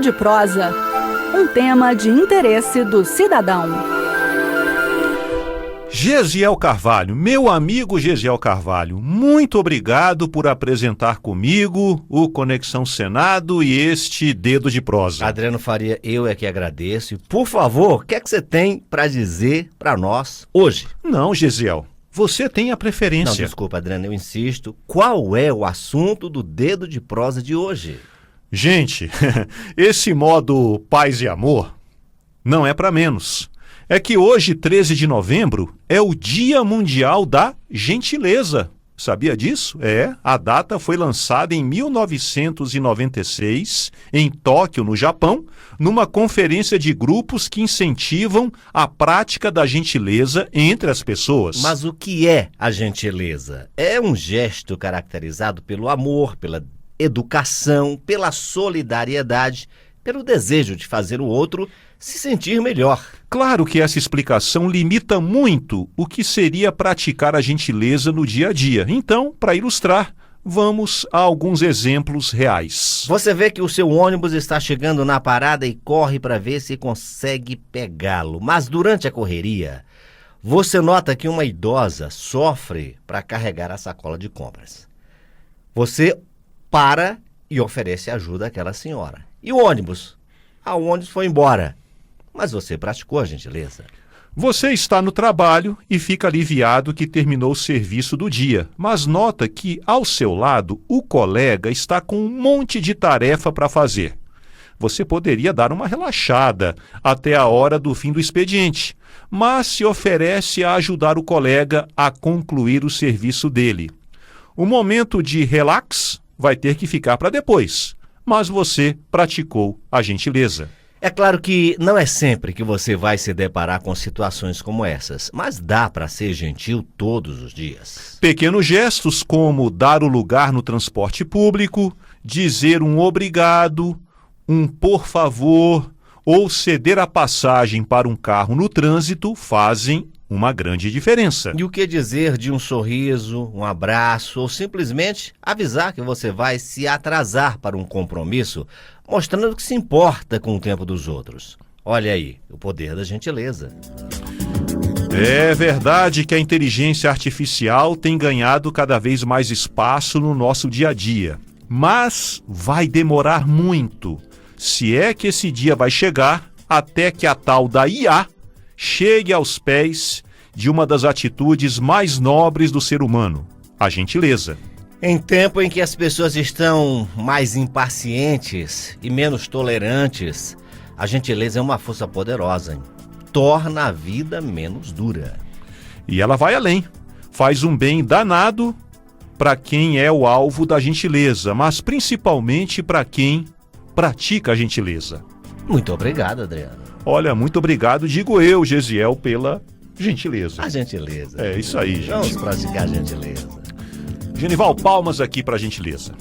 Dedo de Prosa, um tema de interesse do cidadão. Gesiel Carvalho, meu amigo Gesiel Carvalho, muito obrigado por apresentar comigo o Conexão Senado e este Dedo de Prosa. Adriano Faria, eu é que agradeço. E, por favor, o que é que você tem para dizer para nós hoje? Não, Gesiel, você tem a preferência. Não, desculpa, Adriano, eu insisto. Qual é o assunto do Dedo de Prosa de hoje? Gente, esse modo paz e amor não é para menos. É que hoje, 13 de novembro, é o Dia Mundial da Gentileza. Sabia disso? A data foi lançada em 1996, em Tóquio, no Japão, numa conferência de grupos que incentivam a prática da gentileza entre as pessoas. Mas o que é a gentileza? É um gesto caracterizado pelo amor, pela educação, pela solidariedade, pelo desejo de fazer o outro se sentir melhor. Claro que essa explicação limita muito o que seria praticar a gentileza no dia a dia. Então, para ilustrar, vamos a alguns exemplos reais. Você vê que o seu ônibus está chegando na parada e corre para ver se consegue pegá-lo. Mas durante a correria, você nota que uma idosa sofre para carregar a sacola de compras. Você para e oferece ajuda àquela senhora. E o ônibus? O ônibus foi embora. Mas você praticou a gentileza. Você está no trabalho e fica aliviado que terminou o serviço do dia, mas nota que, ao seu lado, o colega está com um monte de tarefa para fazer. Você poderia dar uma relaxada até a hora do fim do expediente, mas se oferece a ajudar o colega a concluir o serviço dele. O momento de relax vai ter que ficar para depois, mas você praticou a gentileza. É claro que não é sempre que você vai se deparar com situações como essas, mas dá para ser gentil todos os dias. Pequenos gestos como dar o lugar no transporte público, dizer um obrigado, um por favor ou ceder a passagem para um carro no trânsito fazem uma grande diferença. E o que dizer de um sorriso, um abraço ou simplesmente avisar que você vai se atrasar para um compromisso, mostrando que se importa com o tempo dos outros. Olha aí, o poder da gentileza. É verdade que a inteligência artificial tem ganhado cada vez mais espaço no nosso dia a dia, mas vai demorar muito, se é que esse dia vai chegar, até que a tal da IA chegue aos pés de uma das atitudes mais nobres do ser humano, a gentileza. Em tempo em que as pessoas estão mais impacientes e menos tolerantes, a gentileza é uma força poderosa, hein? Torna a vida menos dura. E ela vai além, faz um bem danado para quem é o alvo da gentileza, mas principalmente para quem pratica a gentileza. Muito obrigado, Adriano. Olha, muito obrigado, digo eu, Gesiel, pela gentileza. A gentileza. É isso aí, gente. Vamos praticar a gentileza. Genival, palmas aqui para a gentileza.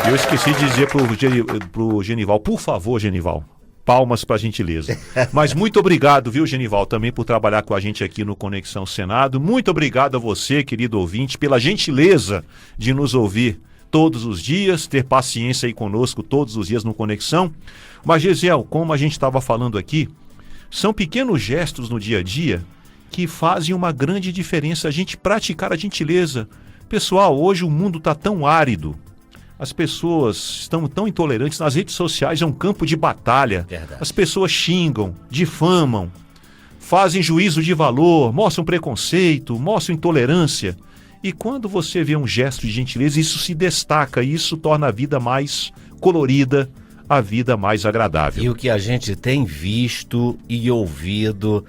Eu esqueci de dizer pro Genival, por favor, Genival, palmas para a gentileza. Mas muito obrigado, viu, Genival, também por trabalhar com a gente aqui no Conexão Senado. Muito obrigado a você, querido ouvinte, pela gentileza de nos ouvir todos os dias, ter paciência aí conosco todos os dias no Conexão. Mas, Gesiel, como a gente estava falando aqui, são pequenos gestos no dia a dia que fazem uma grande diferença a gente praticar a gentileza. Pessoal, hoje o mundo está tão árido. As pessoas estão tão intolerantes, nas redes sociais é um campo de batalha. Verdade. As pessoas xingam, difamam, fazem juízo de valor, mostram preconceito, mostram intolerância. E quando você vê um gesto de gentileza, isso se destaca, isso torna a vida mais colorida, a vida mais agradável. E o que a gente tem visto e ouvido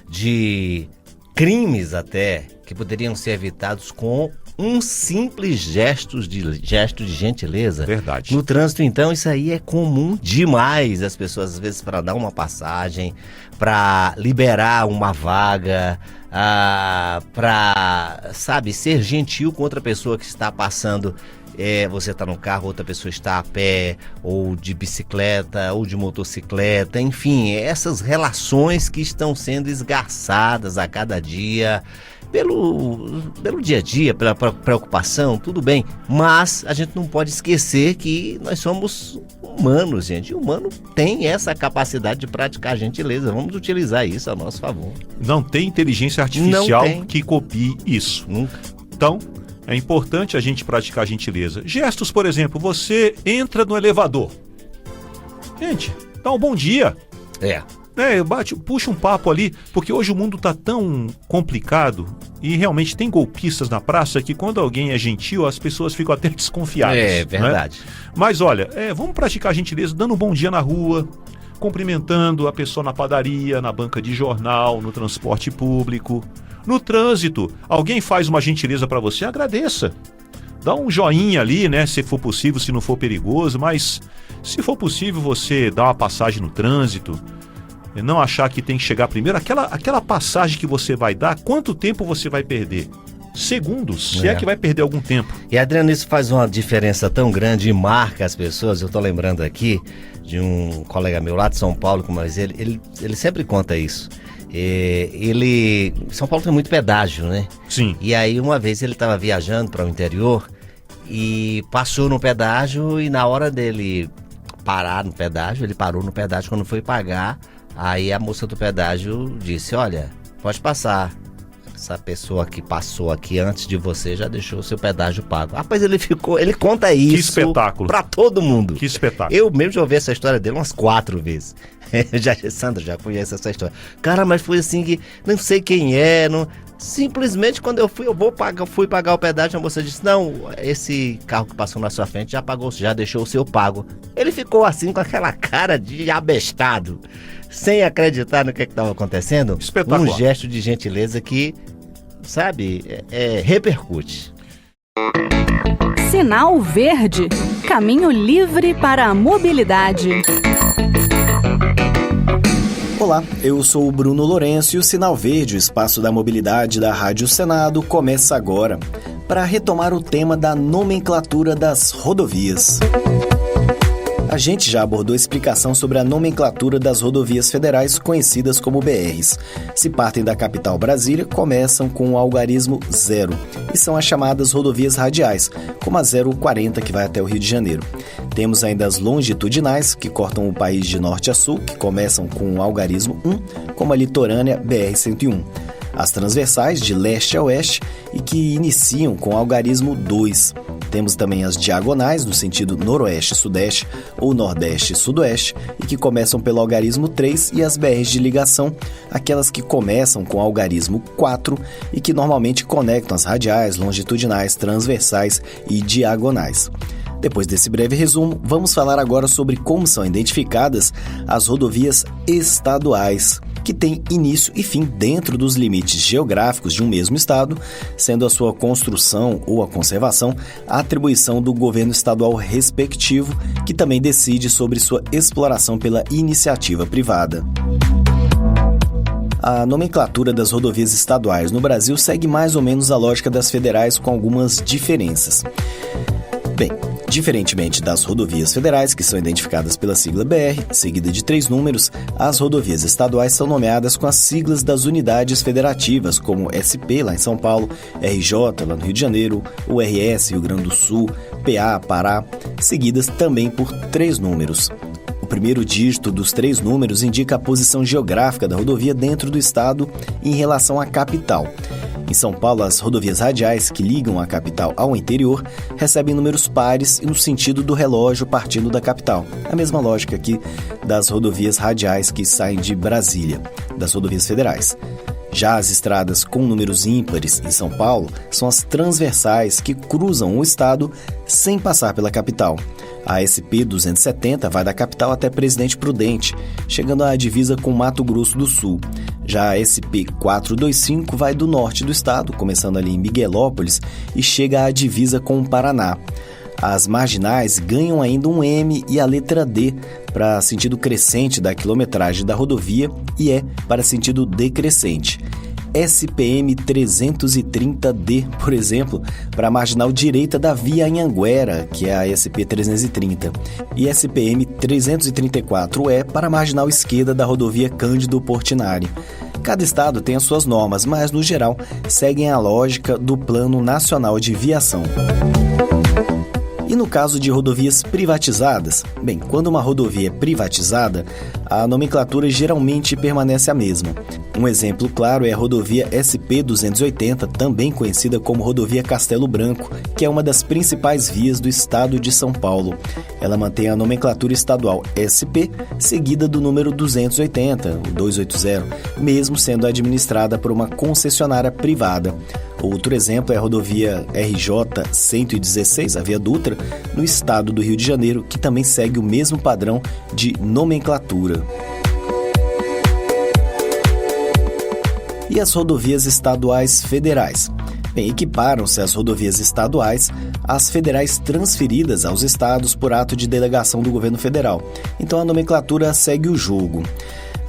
de crimes até, que poderiam ser evitados com um simples gesto de gentileza. Verdade. No trânsito, então, isso aí é comum demais. As pessoas, às vezes, para dar uma passagem, para liberar uma vaga, para, sabe, ser gentil com outra pessoa que está passando. Você está no carro, outra pessoa está a pé, ou de bicicleta, ou de motocicleta, enfim, essas relações que estão sendo esgarçadas a cada dia, pelo dia a dia, pela preocupação, tudo bem. Mas a gente não pode esquecer que nós somos humanos, gente. E o humano tem essa capacidade de praticar gentileza. Vamos utilizar isso a nosso favor. Não tem inteligência artificial que copie isso. Nunca. Então, é importante a gente praticar gentileza. Gestos, por exemplo, você entra no elevador. Gente, dá um bom dia. Puxa um papo ali, porque hoje o mundo está tão complicado e realmente tem golpistas na praça que quando alguém é gentil, as pessoas ficam até desconfiadas. É verdade. Né? Mas olha, vamos praticar gentileza dando um bom dia na rua, cumprimentando a pessoa na padaria, na banca de jornal, no transporte público, no trânsito. Alguém faz uma gentileza para você, agradeça. Dá um joinha ali, né, se for possível, se não for perigoso, mas se for possível você dar uma passagem no trânsito, não achar que tem que chegar primeiro. Aquela passagem que você vai dar, quanto tempo você vai perder? Segundos, se é que vai perder algum tempo. E Adriano, isso faz uma diferença tão grande e marca as pessoas. Eu tô lembrando aqui de um colega meu lá de São Paulo, mas ele sempre conta isso. São Paulo tem muito pedágio, né? Sim. E aí uma vez ele estava viajando para o interior e passou no pedágio, e na hora dele parar no pedágio, ele parou no pedágio. Quando foi pagar, aí a moça do pedágio disse: olha, pode passar. Essa pessoa que passou aqui antes de você já deixou o seu pedágio pago. Rapaz, ele conta isso. Que espetáculo. Pra todo mundo. Que espetáculo. Eu mesmo já ouvi essa história dele umas 4 vezes. Sandra já conhece essa história. Cara, mas foi assim que não sei quem é, não... Simplesmente quando eu fui pagar o pedágio, a moça disse: não, esse carro que passou na sua frente já pagou, já deixou o seu pago. Ele ficou assim com aquela cara de abestado, sem acreditar no que estava acontecendo. Espetacular. Um gesto de gentileza que, sabe, repercute. Sinal verde. Caminho livre para a mobilidade. Olá, eu sou o Bruno Lourenço e o Sinal Verde, o espaço da mobilidade da Rádio Senado, começa agora para retomar o tema da nomenclatura das rodovias. A gente já abordou a explicação sobre a nomenclatura das rodovias federais conhecidas como BRs. Se partem da capital Brasília, começam com o algarismo 0 e são as chamadas rodovias radiais, como a 040 que vai até o Rio de Janeiro. Temos ainda as longitudinais, que cortam o país de norte a sul, que começam com o algarismo 1, como a litorânea BR-101. As transversais, de leste a oeste, e que iniciam com o algarismo 2. Temos também as diagonais, no sentido noroeste-sudeste ou nordeste-sudoeste, e que começam pelo algarismo 3, e as BRs de ligação, aquelas que começam com o algarismo 4 e que normalmente conectam as radiais, longitudinais, transversais e diagonais. Depois desse breve resumo, vamos falar agora sobre como são identificadas as rodovias estaduais, que têm início e fim dentro dos limites geográficos de um mesmo estado, sendo a sua construção ou a conservação a atribuição do governo estadual respectivo, que também decide sobre sua exploração pela iniciativa privada. A nomenclatura das rodovias estaduais no Brasil segue mais ou menos a lógica das federais, com algumas diferenças. Bem, diferentemente das rodovias federais, que são identificadas pela sigla BR, seguida de 3 números, as rodovias estaduais são nomeadas com as siglas das unidades federativas, como SP, lá em São Paulo, RJ, lá no Rio de Janeiro, URS, Rio Grande do Sul, PA, Pará, seguidas também por 3 números. O primeiro dígito dos 3 números indica a posição geográfica da rodovia dentro do estado em relação à capital. Em São Paulo, as rodovias radiais que ligam a capital ao interior recebem números pares e no sentido do relógio partindo da capital. A mesma lógica aqui das rodovias radiais que saem de Brasília, das rodovias federais. Já as estradas com números ímpares em São Paulo são as transversais que cruzam o estado sem passar pela capital. A SP 270 vai da capital até Presidente Prudente, chegando à divisa com Mato Grosso do Sul. Já a SP 425 vai do norte do estado, começando ali em Miguelópolis, e chega à divisa com o Paraná. As marginais ganham ainda um M e a letra D para sentido crescente da quilometragem da rodovia e E para sentido decrescente. SPM 330D, por exemplo, para a marginal direita da Via Anhanguera, que é a SP 330, e SPM 334E para a marginal esquerda da rodovia Cândido Portinari. Cada estado tem as suas normas, mas, no geral, seguem a lógica do Plano Nacional de Viação. E no caso de rodovias privatizadas? Bem, quando uma rodovia é privatizada, a nomenclatura geralmente permanece a mesma. Um exemplo claro é a rodovia SP-280, também conhecida como rodovia Castelo Branco, que é uma das principais vias do estado de São Paulo. Ela mantém a nomenclatura estadual SP, seguida do número 280, o 280, mesmo sendo administrada por uma concessionária privada. Outro exemplo é a rodovia RJ-116, a Via Dutra, no estado do Rio de Janeiro, que também segue o mesmo padrão de nomenclatura. E as rodovias estaduais federais? Bem, equiparam-se as rodovias estaduais às federais transferidas aos estados por ato de delegação do governo federal. Então a nomenclatura segue o jogo.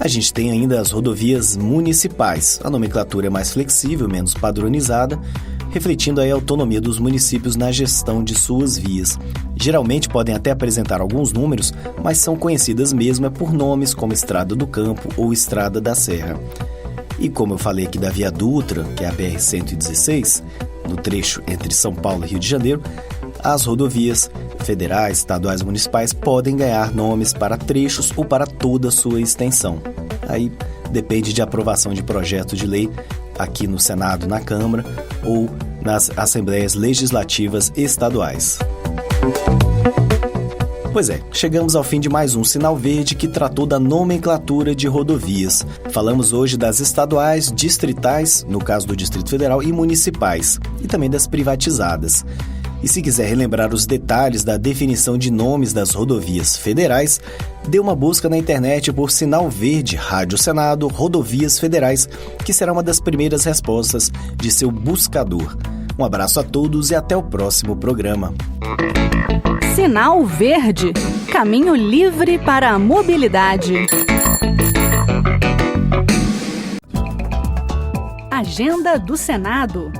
A gente tem ainda as rodovias municipais. A nomenclatura é mais flexível, menos padronizada, refletindo aí a autonomia dos municípios na gestão de suas vias. Geralmente podem até apresentar alguns números, mas são conhecidas mesmo por nomes como Estrada do Campo ou Estrada da Serra. E como eu falei aqui da Via Dutra, que é a BR-116, no trecho entre São Paulo e Rio de Janeiro, as rodovias federais, estaduais e municipais podem ganhar nomes para trechos ou para toda a sua extensão. Aí depende de aprovação de projeto de lei aqui no Senado, na Câmara ou nas Assembleias Legislativas Estaduais. Pois é, chegamos ao fim de mais um Sinal Verde que tratou da nomenclatura de rodovias. Falamos hoje das estaduais, distritais, no caso do Distrito Federal, e municipais, e também das privatizadas. E se quiser relembrar os detalhes da definição de nomes das rodovias federais, dê uma busca na internet por Sinal Verde, Rádio Senado, Rodovias Federais, que será uma das primeiras respostas de seu buscador. Um abraço a todos e até o próximo programa. Sinal Verde, caminho livre para a mobilidade. Agenda do Senado.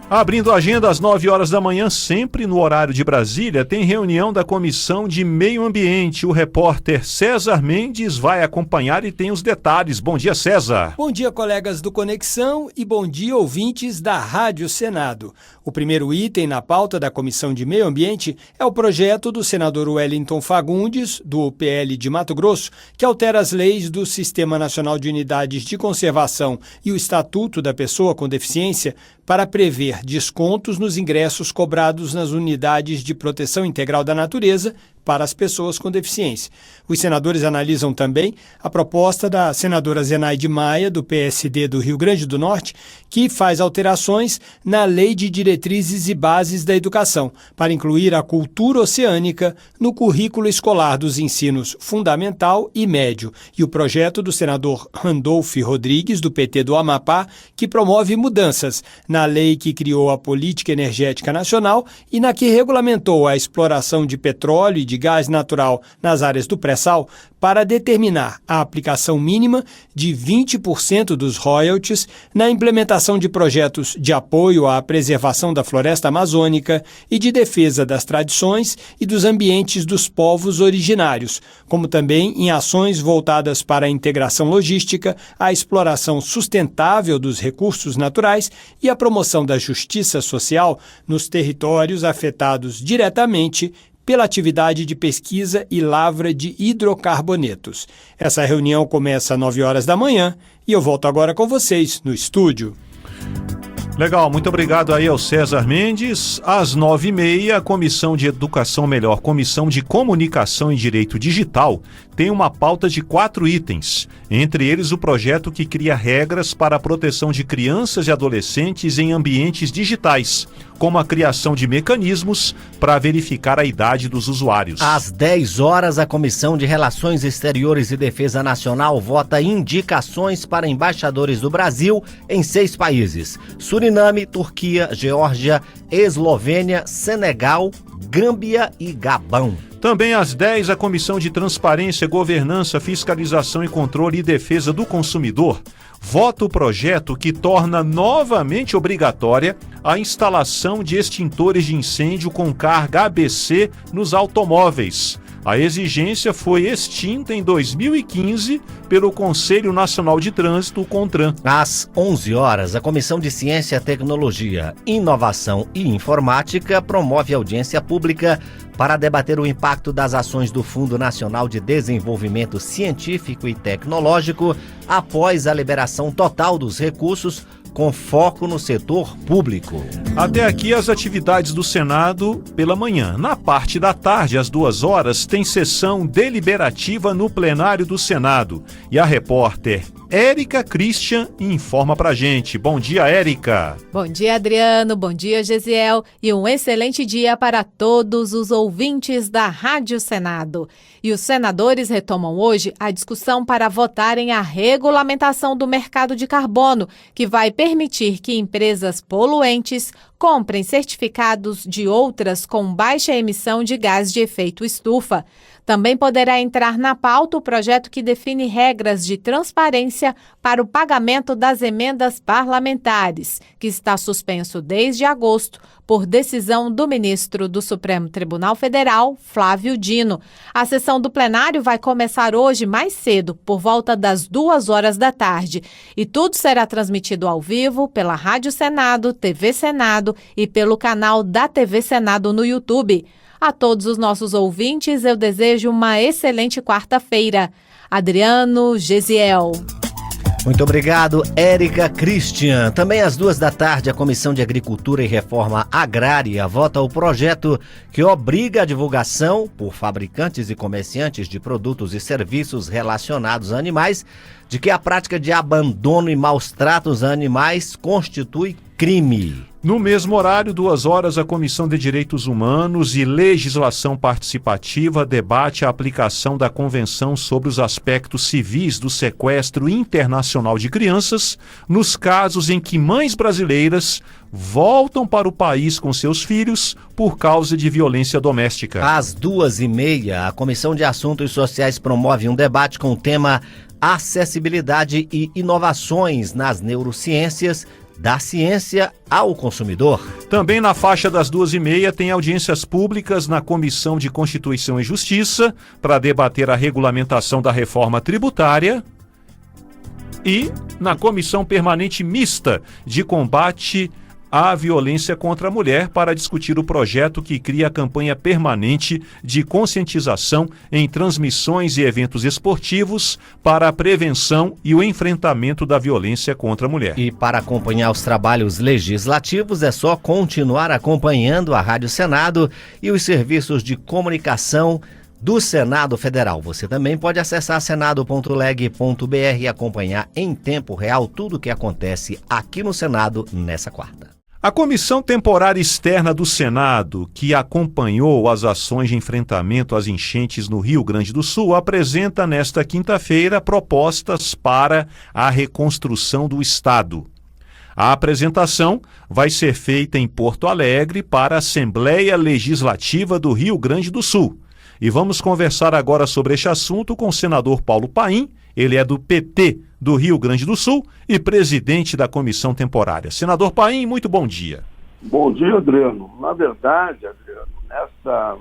Abrindo a agenda às 9 horas da manhã, sempre no horário de Brasília, tem reunião da Comissão de Meio Ambiente. O repórter César Mendes vai acompanhar e tem os detalhes. Bom dia, César. Bom dia, colegas do Conexão e bom dia, ouvintes da Rádio Senado. O primeiro item na pauta da Comissão de Meio Ambiente é o projeto do senador Wellington Fagundes, do PL de Mato Grosso, que altera as leis do Sistema Nacional de Unidades de Conservação e o Estatuto da Pessoa com Deficiência para prever descontos nos ingressos cobrados nas unidades de proteção integral da natureza para as pessoas com deficiência. Os senadores analisam também a proposta da senadora Zenaide Maia, do PSD do Rio Grande do Norte, que faz alterações na Lei de Diretrizes e Bases da Educação, para incluir a cultura oceânica no currículo escolar dos ensinos fundamental e médio, e o projeto do senador Randolfo Rodrigues, do PT do Amapá, que promove mudanças na lei que criou a Política Energética Nacional e na que regulamentou a exploração de petróleo e de gás natural nas áreas do pré-sal para determinar a aplicação mínima de 20% dos royalties na implementação de projetos de apoio à preservação da floresta amazônica e de defesa das tradições e dos ambientes dos povos originários, como também em ações voltadas para a integração logística, a exploração sustentável dos recursos naturais e a promoção da justiça social nos territórios afetados diretamente pela atividade de pesquisa e lavra de hidrocarbonetos. Essa reunião começa às 9 horas da manhã e eu volto agora com vocês no estúdio. Legal, muito obrigado aí ao César Mendes. Às 9h30, a Comissão de Educação Melhor, Comissão de Comunicação e Direito Digital, tem uma pauta de 4 itens. Entre eles, o projeto que cria regras para a proteção de crianças e adolescentes em ambientes digitais, como a criação de mecanismos para verificar a idade dos usuários. Às 10 horas, a Comissão de Relações Exteriores e Defesa Nacional vota indicações para embaixadores do Brasil em 6 países: Suriname, Turquia, Geórgia, Eslovênia, Senegal, Gâmbia e Gabão. Também às 10, a Comissão de Transparência, Governança, Fiscalização e Controle e Defesa do Consumidor vota o projeto que torna novamente obrigatória a instalação de extintores de incêndio com carga ABC nos automóveis. A exigência foi extinta em 2015 pelo Conselho Nacional de Trânsito, o CONTRAN. Às 11 horas, a Comissão de Ciência, Tecnologia, Inovação e Informática promove audiência pública para debater o impacto das ações do Fundo Nacional de Desenvolvimento Científico e Tecnológico após a liberação total dos recursos, com foco no setor público. Até aqui as atividades do Senado pela manhã. Na parte da tarde, às 2 horas, tem sessão deliberativa no plenário do Senado. E a repórter Érica Christian informa pra gente. Bom dia, Érica. Bom dia, Adriano. Bom dia, Gesiel. E um excelente dia para todos os ouvintes da Rádio Senado. E os senadores retomam hoje a discussão para votarem a regulamentação do mercado de carbono, que vai permitir que empresas poluentes comprem certificados de outras com baixa emissão de gás de efeito estufa. Também poderá entrar na pauta o projeto que define regras de transparência para o pagamento das emendas parlamentares, que está suspenso desde agosto por decisão do ministro do Supremo Tribunal Federal, Flávio Dino. A sessão do plenário vai começar hoje mais cedo, por volta das 2 horas da tarde. E tudo será transmitido ao vivo pela Rádio Senado, TV Senado e pelo canal da TV Senado no YouTube. A todos os nossos ouvintes, eu desejo uma excelente quarta-feira. Adriano, Gesiel. Muito obrigado, Érica Christian. Também às 2 da tarde, a Comissão de Agricultura e Reforma Agrária vota o projeto que obriga a divulgação por fabricantes e comerciantes de produtos e serviços relacionados a animais de que a prática de abandono e maus tratos a animais constitui crime. No mesmo horário, 2 horas, a Comissão de Direitos Humanos e Legislação Participativa debate a aplicação da Convenção sobre os aspectos civis do sequestro internacional de crianças nos casos em que mães brasileiras voltam para o país com seus filhos por causa de violência doméstica. Às 2h30, a Comissão de Assuntos Sociais promove um debate com o tema Acessibilidade e Inovações nas Neurociências, da ciência ao consumidor. Também na faixa das 2h30 tem audiências públicas na Comissão de Constituição e Justiça para debater a regulamentação da reforma tributária e na Comissão Permanente Mista de Combate à Violência contra a Mulher para discutir o projeto que cria a campanha permanente de conscientização em transmissões e eventos esportivos para a prevenção e o enfrentamento da violência contra a mulher. E para acompanhar os trabalhos legislativos é só continuar acompanhando a Rádio Senado e os serviços de comunicação do Senado Federal. Você também pode acessar senado.leg.br e acompanhar em tempo real tudo o que acontece aqui no Senado nessa quarta. A Comissão Temporária Externa do Senado, que acompanhou as ações de enfrentamento às enchentes no Rio Grande do Sul, apresenta nesta quinta-feira propostas para a reconstrução do Estado. A apresentação vai ser feita em Porto Alegre para a Assembleia Legislativa do Rio Grande do Sul. E vamos conversar agora sobre este assunto com o senador Paulo Paim. Ele é do PT do Rio Grande do Sul e presidente da Comissão Temporária. Senador Paim, muito bom dia. Bom dia, Adriano. Na verdade, Adriano, nesta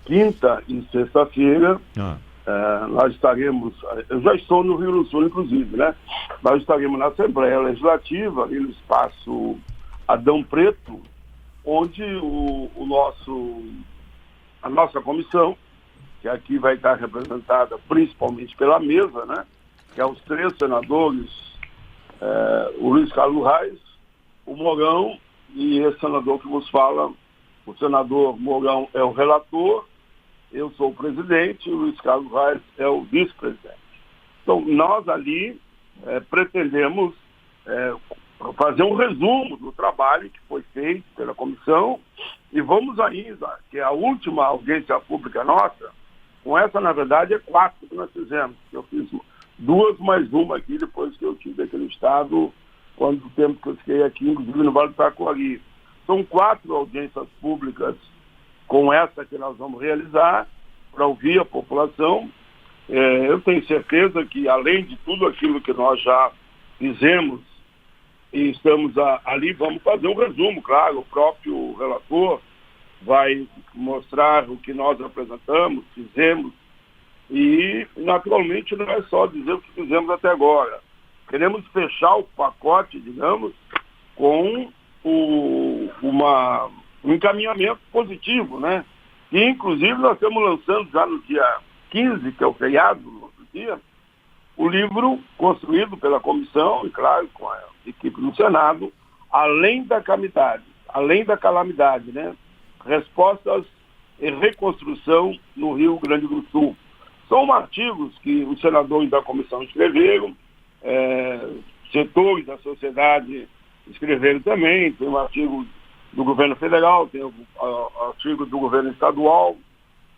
quinta e sexta-feira, nós estaremos, eu já estou no Rio Grande do Sul, inclusive, né? Nós estaremos na Assembleia Legislativa, ali no espaço Adão Preto, onde a nossa comissão, que aqui vai estar representada principalmente pela mesa, né? Que é os 3 senadores, o Luiz Carlos Reis, o Mourão e esse senador que vos fala. O senador Mourão é o relator, eu sou o presidente e o Luiz Carlos Reis é o vice-presidente. Então, nós ali pretendemos fazer um resumo do trabalho que foi feito pela comissão e vamos ainda, que é a última audiência pública nossa, com essa, na verdade, é 4 que nós fizemos. Eu fiz 2 mais uma aqui, depois que eu tive aquele estado, quando o tempo que eu fiquei aqui, inclusive no Vale do Taquari. São 4 audiências públicas com essa que nós vamos realizar, para ouvir a população. Eu tenho certeza que, além de tudo aquilo que nós já fizemos e estamos ali, vamos fazer um resumo, claro, o próprio relator vai mostrar o que nós apresentamos, fizemos, e, naturalmente, não é só dizer o que fizemos até agora. Queremos fechar o pacote, digamos, com um encaminhamento positivo, né? E, inclusive, nós estamos lançando já no dia 15, que é o feriado, no outro dia, o livro construído pela comissão, e, claro, com a equipe do Senado, Além da Calamidade, né? Respostas e reconstrução no Rio Grande do Sul. São artigos que os senadores da comissão escreveram, setores da sociedade escreveram também, tem um artigo do governo federal, tem o artigo do governo estadual,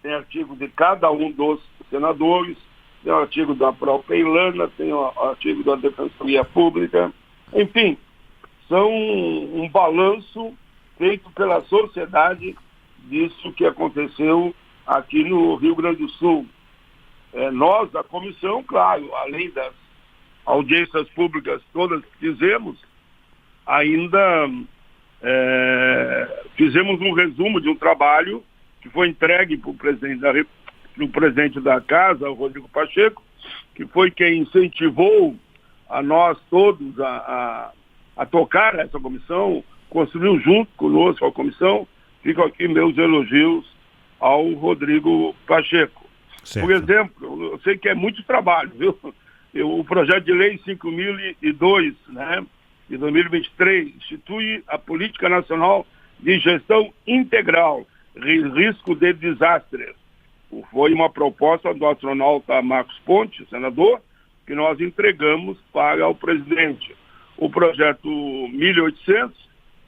tem artigo de cada um dos senadores, tem o artigo da própria Ilana, tem o artigo da Defensoria Pública, enfim, são um balanço feito pela sociedade disso que aconteceu aqui no Rio Grande do Sul. Nós, da comissão, claro, além das audiências públicas todas que fizemos, ainda fizemos um resumo de um trabalho que foi entregue para o presidente da Casa, o Rodrigo Pacheco, que foi quem incentivou a nós todos a tocar essa comissão, construiu junto conosco a comissão. Ficam aqui meus elogios ao Rodrigo Pacheco. Certo. Por exemplo, eu sei que é muito trabalho, viu? O projeto de lei 5.002, né, de 2023, institui a Política Nacional de Gestão Integral, Risco de Desastres. Foi uma proposta do astronauta Marcos Pontes, senador, que nós entregamos para o presidente. O projeto 1.800,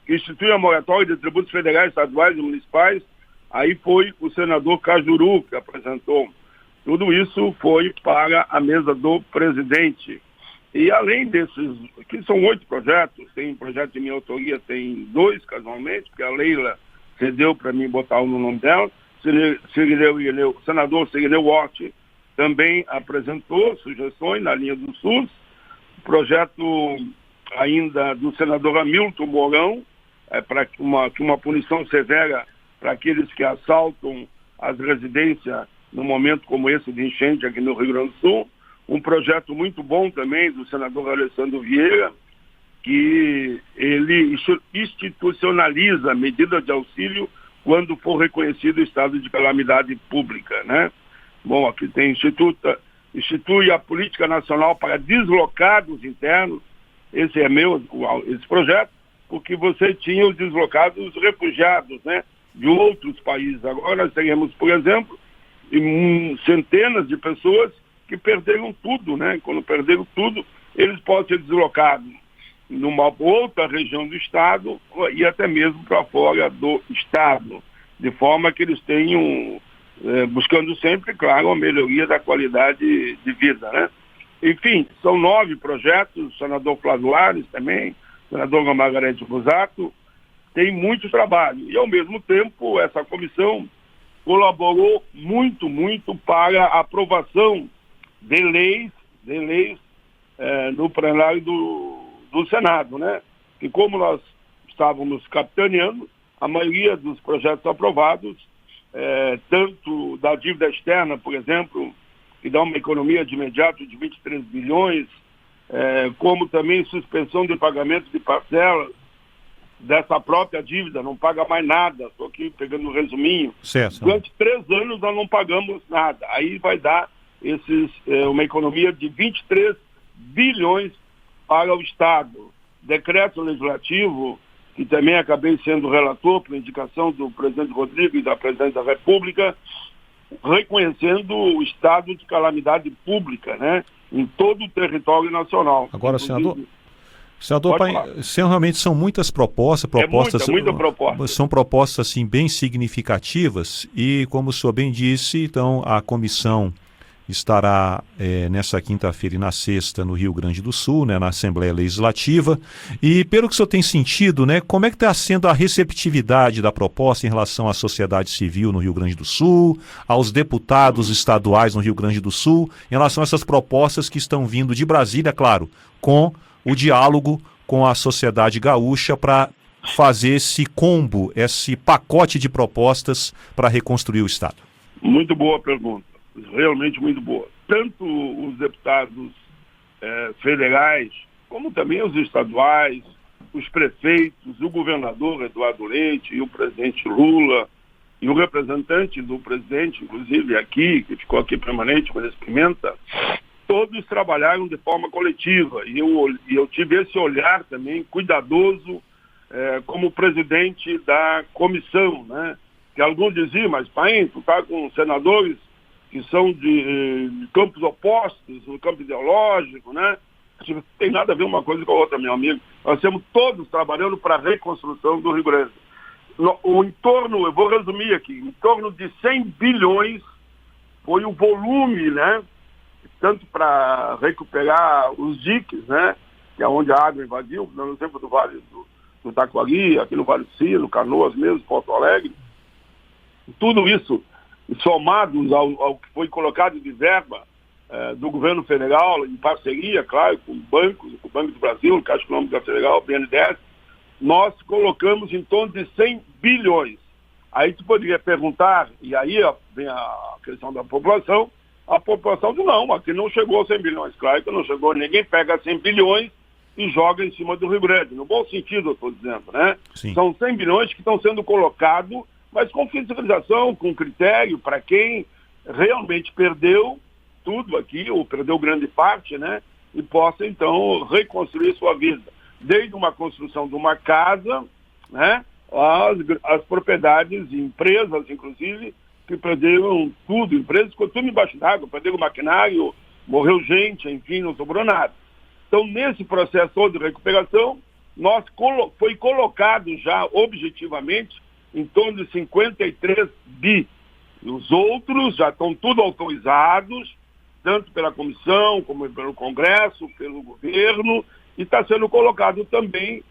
que institui a moratória de tributos federais, estaduais e municipais, aí foi o senador Cajuru que apresentou. Tudo isso foi para a mesa do presidente. E além desses, que são 8 projetos, tem projeto de minha autoria, tem 2 casualmente, porque a Leila cedeu para mim botar no nome dela, o senador Sirineu Watt também apresentou sugestões na linha do SUS, projeto ainda do senador Hamilton Mourão, para que uma punição severa para aqueles que assaltam as residências num momento como esse de enchente aqui no Rio Grande do Sul. Um projeto muito bom também do senador Alessandro Vieira, que ele institucionaliza medidas de auxílio quando for reconhecido o estado de calamidade pública, né? Bom, aqui tem institui a Política Nacional para Deslocados Internos. Esse é meu, esse projeto, porque você tinha os deslocados refugiados, né, de outros países. Agora nós teremos, por exemplo, centenas de pessoas que perderam tudo, né? Quando perderam tudo, eles podem ser deslocados numa outra região do estado e até mesmo para fora do estado, de forma que eles tenham, buscando sempre, claro, a melhoria da qualidade de vida, né? Enfim, são 9 projetos, o senador Flávio Ares também, o senador Margarete Busato, tem muito trabalho. E, ao mesmo tempo, essa comissão colaborou muito, muito para a aprovação de leis no plenário do Senado, né? E como nós estávamos capitaneando, a maioria dos projetos aprovados, tanto da dívida externa, por exemplo, que dá uma economia de imediato de 23 bilhões, como também suspensão de pagamento de parcelas dessa própria dívida, não paga mais nada, estou aqui pegando um resuminho. Certo. Durante 3 anos nós não pagamos nada, aí vai dar uma economia de 23 bilhões para o Estado. Decreto legislativo, que também acabei sendo relator por indicação do presidente Rodrigo e da presidente da República, reconhecendo o estado de calamidade pública, né, em todo o território nacional. Agora, senador, realmente são muitas propostas. Muita proposta. São propostas assim, bem significativas e, como o senhor bem disse, então a comissão estará nessa quinta-feira e na sexta no Rio Grande do Sul, né, na Assembleia Legislativa. E pelo que o senhor tem sentido, né, como é que está sendo a receptividade da proposta em relação à sociedade civil no Rio Grande do Sul, aos deputados estaduais no Rio Grande do Sul, em relação a essas propostas que estão vindo de Brasília, claro, com o diálogo com a sociedade gaúcha para fazer esse combo, esse pacote de propostas para reconstruir o Estado? Muito boa pergunta, realmente muito boa. Tanto os deputados federais, como também os estaduais, os prefeitos, o governador Eduardo Leite e o presidente Lula, e o representante do presidente, inclusive aqui, que ficou aqui permanente, o Pimenta, todos trabalharam de forma coletiva. E eu tive esse olhar também cuidadoso como presidente da comissão, né? Que alguns diziam, mas Paim, tu está com senadores que são de campos opostos, no campo ideológico, né? Não tem nada a ver uma coisa com a outra, meu amigo. Nós estamos todos trabalhando para a reconstrução do Rio Grande. Eu vou resumir aqui, em torno de 100 bilhões foi o volume, né? Tanto para recuperar os diques, né? Que é onde a água invadiu, no exemplo do Vale do Taquari, aqui no Vale do Sino, Canoas mesmo, Porto Alegre. Tudo isso somados ao que foi colocado de verba do governo federal, em parceria, claro, com bancos, com o Banco do Brasil, Caixa Econômica Federal, BNDES, nós colocamos em torno de 100 bilhões. Aí tu poderia perguntar, e aí vem a questão da população, a população diz, não, aqui não chegou a 100 bilhões. Claro que não chegou, ninguém pega 100 bilhões e joga em cima do Rio Grande. No bom sentido, eu estou dizendo, né? Sim. São 100 bilhões que estão sendo colocados, mas com fiscalização, com critério, para quem realmente perdeu tudo aqui, ou perdeu grande parte, né? E possa, então, reconstruir sua vida. Desde uma construção de uma casa, né? As propriedades, empresas, inclusive, que perderam tudo, empresas ficou tudo embaixo d'água, perderam maquinário, morreu gente, enfim, não sobrou nada. Então, nesse processo todo de recuperação, foi colocado já objetivamente em torno de 53 bi. E os outros já estão tudo autorizados, tanto pela comissão, como pelo Congresso, pelo governo, e está sendo colocado também,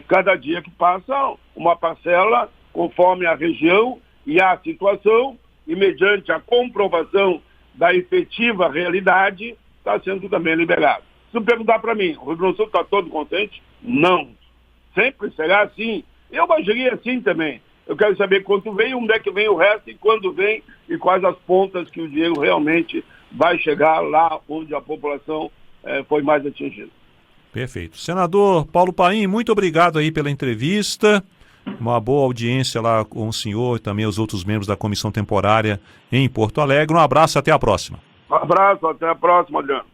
cada dia que passa, uma parcela conforme a região e a situação, e mediante a comprovação da efetiva realidade, está sendo também liberado. Se você perguntar para mim, o Rio Grande do Sul está todo contente? Não. Sempre será assim. Eu agiria assim também. Eu quero saber quanto vem, onde é que vem o resto, e quando vem, e quais as pontas que o dinheiro realmente vai chegar lá onde a população foi mais atingida. Perfeito. Senador Paulo Paim, muito obrigado aí pela entrevista. Uma boa audiência lá com o senhor e também os outros membros da comissão temporária em Porto Alegre. Um abraço, até a próxima. Um abraço, até a próxima, Adriano.